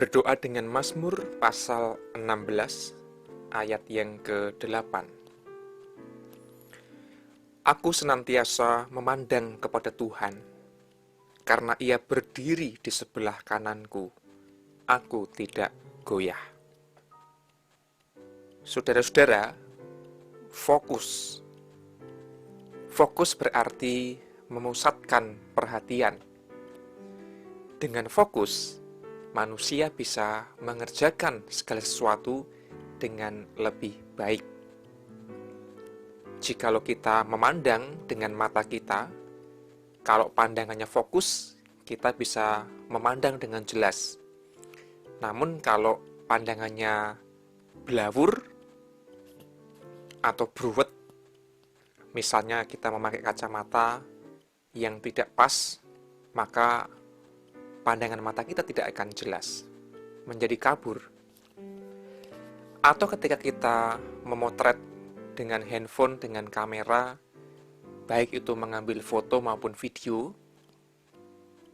berdoa dengan Mazmur pasal 16 ayat yang ke-8. Aku senantiasa memandang kepada Tuhan, karena Ia berdiri di sebelah kananku, aku tidak goyah. Saudara-saudara, fokus. Fokus berarti memusatkan perhatian. Dengan fokus, manusia bisa mengerjakan segala sesuatu dengan lebih baik. Jikalau kita memandang dengan mata kita, kalau pandangannya fokus, kita bisa memandang dengan jelas. Namun kalau pandangannya blawur atau bruwet, misalnya kita memakai kacamata yang tidak pas, maka pandangan mata kita tidak akan jelas, menjadi kabur. Atau ketika kita memotret dengan handphone, dengan kamera, baik itu mengambil foto maupun video,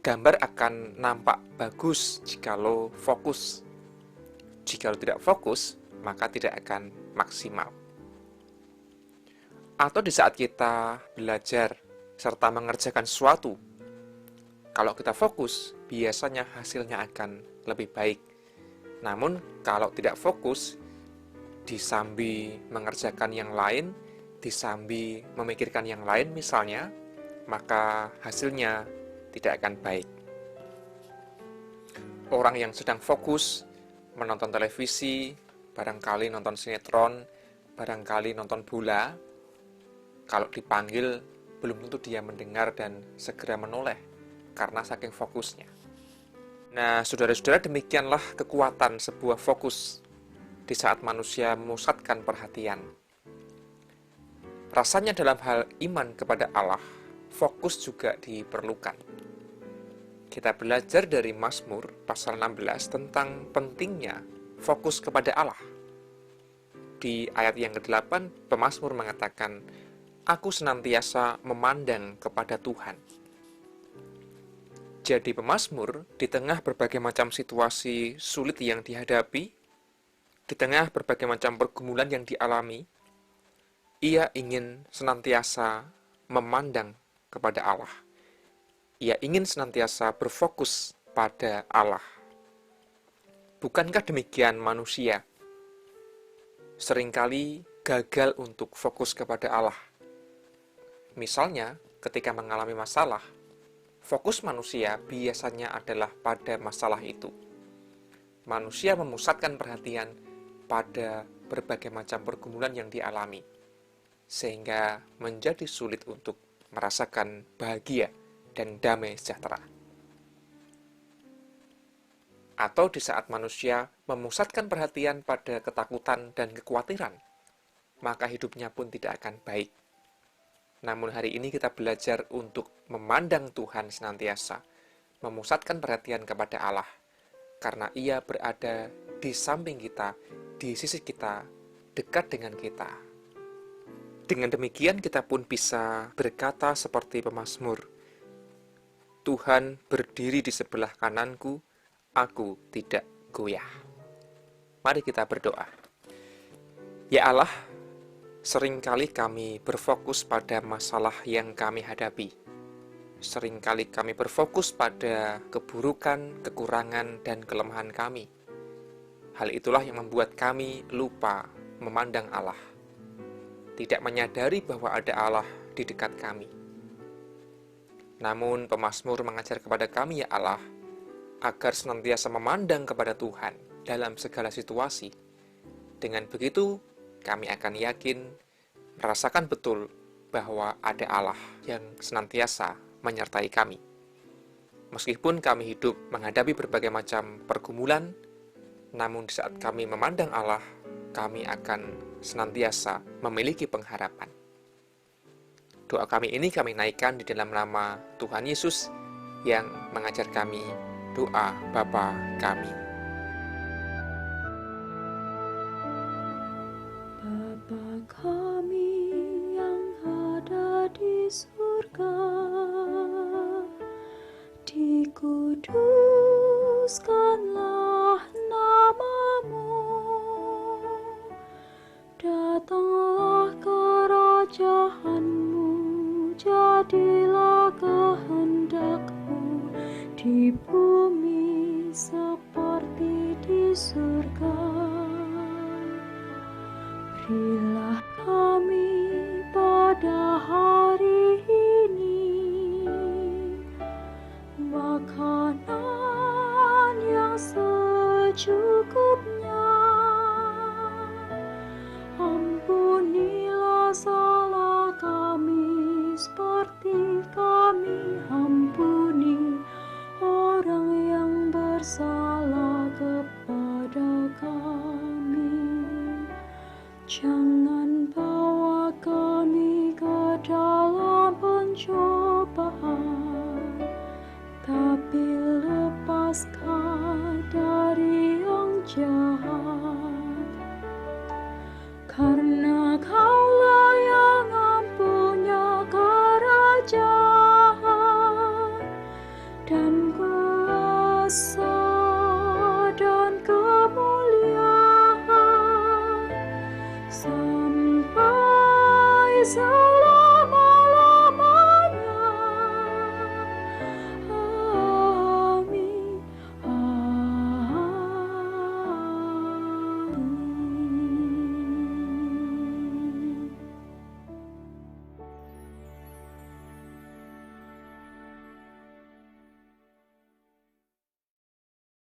gambar akan nampak bagus jikalau fokus. Jikalau tidak fokus, maka tidak akan maksimal. Atau di saat kita belajar serta mengerjakan sesuatu, kalau kita fokus, biasanya hasilnya akan lebih baik. Namun, kalau tidak fokus, disambi mengerjakan yang lain, disambi memikirkan yang lain misalnya, maka hasilnya tidak akan baik. Orang yang sedang fokus menonton televisi, barangkali nonton sinetron, barangkali nonton bola, kalau dipanggil, belum tentu dia mendengar dan segera menoleh, karena saking fokusnya. Nah, saudara-saudara, demikianlah kekuatan sebuah fokus di saat manusia memusatkan perhatian. Rasanya dalam hal iman kepada Allah, fokus juga diperlukan. Kita belajar dari Mazmur pasal 16 tentang pentingnya fokus kepada Allah. Di ayat yang ke-8, pemazmur mengatakan, aku senantiasa memandang kepada Tuhan. Jadi pemazmur, di tengah berbagai macam situasi sulit yang dihadapi, di tengah berbagai macam pergumulan yang dialami, ia ingin senantiasa memandang kepada Allah. Ia ingin senantiasa berfokus pada Allah. Bukankah demikian manusia? Seringkali gagal untuk fokus kepada Allah. Misalnya, ketika mengalami masalah, fokus manusia biasanya adalah pada masalah itu. Manusia memusatkan perhatian pada berbagai macam pergumulan yang dialami, sehingga menjadi sulit untuk merasakan bahagia dan damai sejahtera. Atau di saat manusia memusatkan perhatian pada ketakutan dan kekhawatiran, maka hidupnya pun tidak akan baik. Namun hari ini kita belajar untuk memandang Tuhan senantiasa, memusatkan perhatian kepada Allah, karena Ia berada di samping kita, di sisi kita, dekat dengan kita. Dengan demikian kita pun bisa berkata seperti pemazmur, Tuhan berdiri di sebelah kananku, aku tidak goyah. Mari kita berdoa. Ya Allah, seringkali kami berfokus pada masalah yang kami hadapi. Seringkali kami berfokus pada keburukan, kekurangan, dan kelemahan kami. Hal itulah yang membuat kami lupa memandang Allah. Tidak menyadari bahwa ada Allah di dekat kami. Namun pemazmur mengajar kepada kami, ya Allah, agar senantiasa memandang kepada Tuhan dalam segala situasi. Dengan begitu, kami akan yakin, merasakan betul bahwa ada Allah yang senantiasa menyertai kami. Meskipun kami hidup menghadapi berbagai macam pergumulan, namun di saat kami memandang Allah, kami akan senantiasa memiliki pengharapan. Doa kami ini kami naikkan di dalam nama Tuhan Yesus yang mengajar kami doa Bapa kami. Bapa kami yang ada di surga, dikuduskanlah jadilah kehendak-Mu di bumi seperti di surga. Berilah kami pada hari ini makanan yang secukupnya. Ampunilah salah kami seperti kami ampuni orang yang bersalah kepada kami. Jangan